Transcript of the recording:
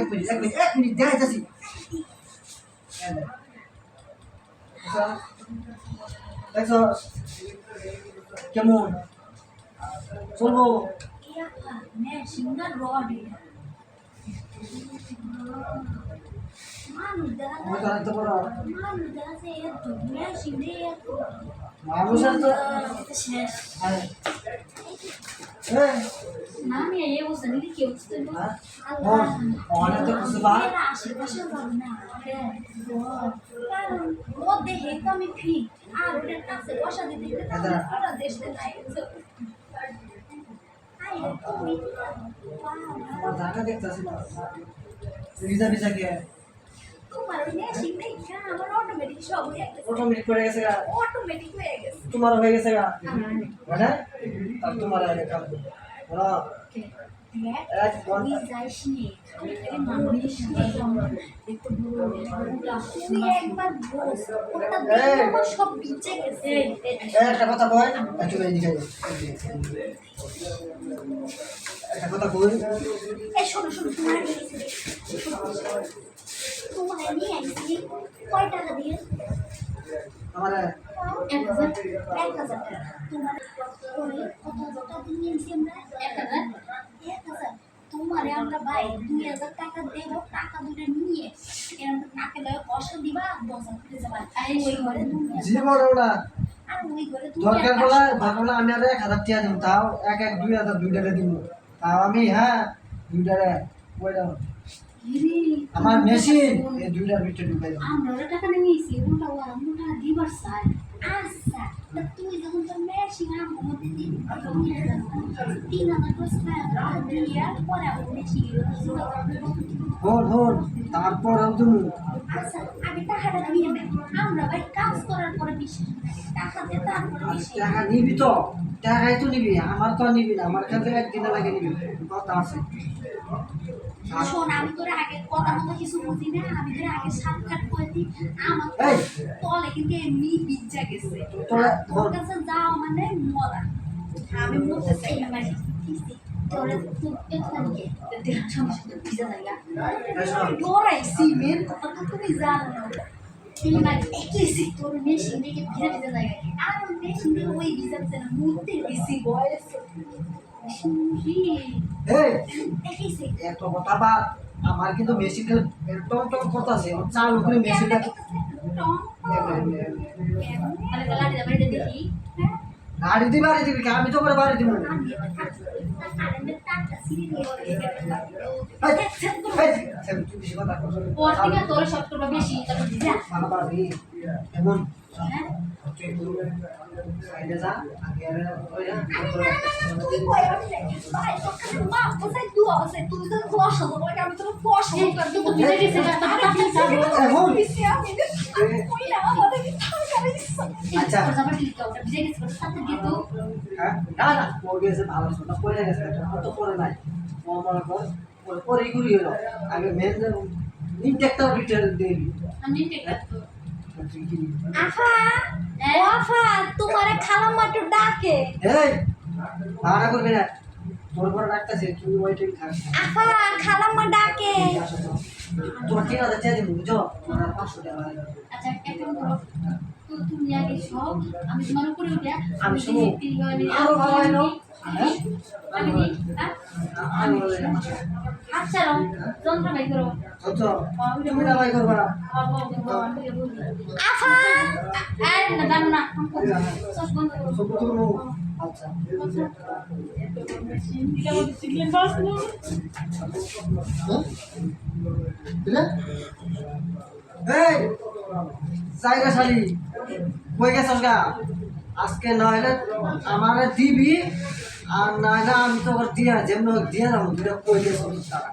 এক মিনিট দেখাইতেছি দেখছো কেমন চলবো মানুষের তো না আমি এই অবস্থা নিলে কি অবস্থা অনেক তো কিছু বা আশেপাশে যাবে না কারণ ও দেখে তো আমি ফ্রি আর ওদের কাছে বসা দিতে ওরা দেশে নাই আমার জায়গা দেখতেছি না ভিজা ভিজা কে তোমার ওই মেশিন দেখা আমার অটোমেটিক সব হয়ে গেছে অটোমেটিক করে গেছে গা অটোমেটিক হয়ে গেছে তোমার হয়ে গেছে গা মানে আর তোমার আগে কাম বলো এক তুই যাইস নি খালি খালি মানুষ দেখতে বুড়ো তুই একবার বস ওটা দেখে আমার সব বিচে গেছে একটা কথা কই একটু এদিকে একটা কথা কই এই শোনো শোনো তোমার নিয়ে আইসি কয় টাকা দিয়ে আমার 1000 টাকা তোমার ওই কত টাকা দিয়ে নিয়েছি আমরা 1000 তোমারে আমরা ভাই 2000 টাকা দেব টাকা দুটো নিয়ে এরকম টাকা লয়ে কষ্ট দিবা 10,000 করে যাবা ওই ঘরে জীবন ওটা আর ওই ঘরে দরকার বলা আমি আর 1000 টাকা দিব তাও এক 2000 দুইটারে দিব তাও আমি হ্যাঁ দুইটারে ওইটা আমার মেশিন এই দুইটার ভিতরে ঢুকাই দাও আমরা টাকা নিয়েছি ওটা ওরা মোটা দিবার চাই আচ্ছা তা তুই যখন তোর মেশিন আমার মধ্যে দিবি 3000 টাকা দিয়ে পরে আমার মেশিন হন তারপর তুমি আচ্ছা আগে টাকাটা নিয়ে নে আমরা ভাই কাজ করার পরে বিশ্বাস টাকা দিয়ে তারপরে টাকা নিবি তো টাকাই তো নিবি আমার তো নিবি না আমার কাছে একদিনে লাগে নিবি কথা আছে শোন আমি তোর আগে কথা মতো কিছু বুঝি না আমি তোর আগে সাক্ষাৎ করে দিই আমার তলে কিন্তু এমনি বিজ্জা গেছে তোর কাছে যাও মানে মরা আমি মরতে চাই না মানে তোরে তুই এখানে দেখ সমস্যা ভিজা জায়গা ডরাইছি মেন কথা তুমি জানো না এই মানে একইছি তোর মেশিন থেকে ভিজা ভিজা জায়গা আর ওই মেশিন থেকে ওই ভিজা ভিজা না মুহূর্তে বেশি বয়স এত কথা বা আমার কিন্তু মেশিন টং টং করতেছে চাল উপরে মেশিনটা গাড়ি দিবি আমি তো করে বাড়ি দিব এমন সাইডে যা আগে আচ্ছা না না পড়ে গেছে ভালো না পড়ে গেছে তো পড়ে নাই আমার পরে ঘুরি হলো আগে মেন ইনটেকটা রিটেল দেবি আমি ইনটেকটা আফা ও আফা তোমারে খালাম্মা একটু ডাকে এই ভাড়া করবে না তোর পরে ডাকতেছে তুমি ওইটাই খাস আফা খালাম্মা ডাকে তোর 3000 টাকা দিবি বুঝছো 500 টাকা আচ্ছা কেমন করো তুমি আগে সব আমি তোমার উপরে উঠে আমি শুনো আরো ভালো হলো আমি আচ্ছা যন্ত্র বাই করো আচ্ছা তুমি না বাই করবা আফা এই না জানো না সব বন্ধ করো সব করো আচ্ছা সিগলেন বাস না এই জায়গা শালি কই গেছস গা আজকে নইলে আমারে দিবি আর নইলে আমি তো দিয়া যেমন দিয়া না কই গেছস টাকা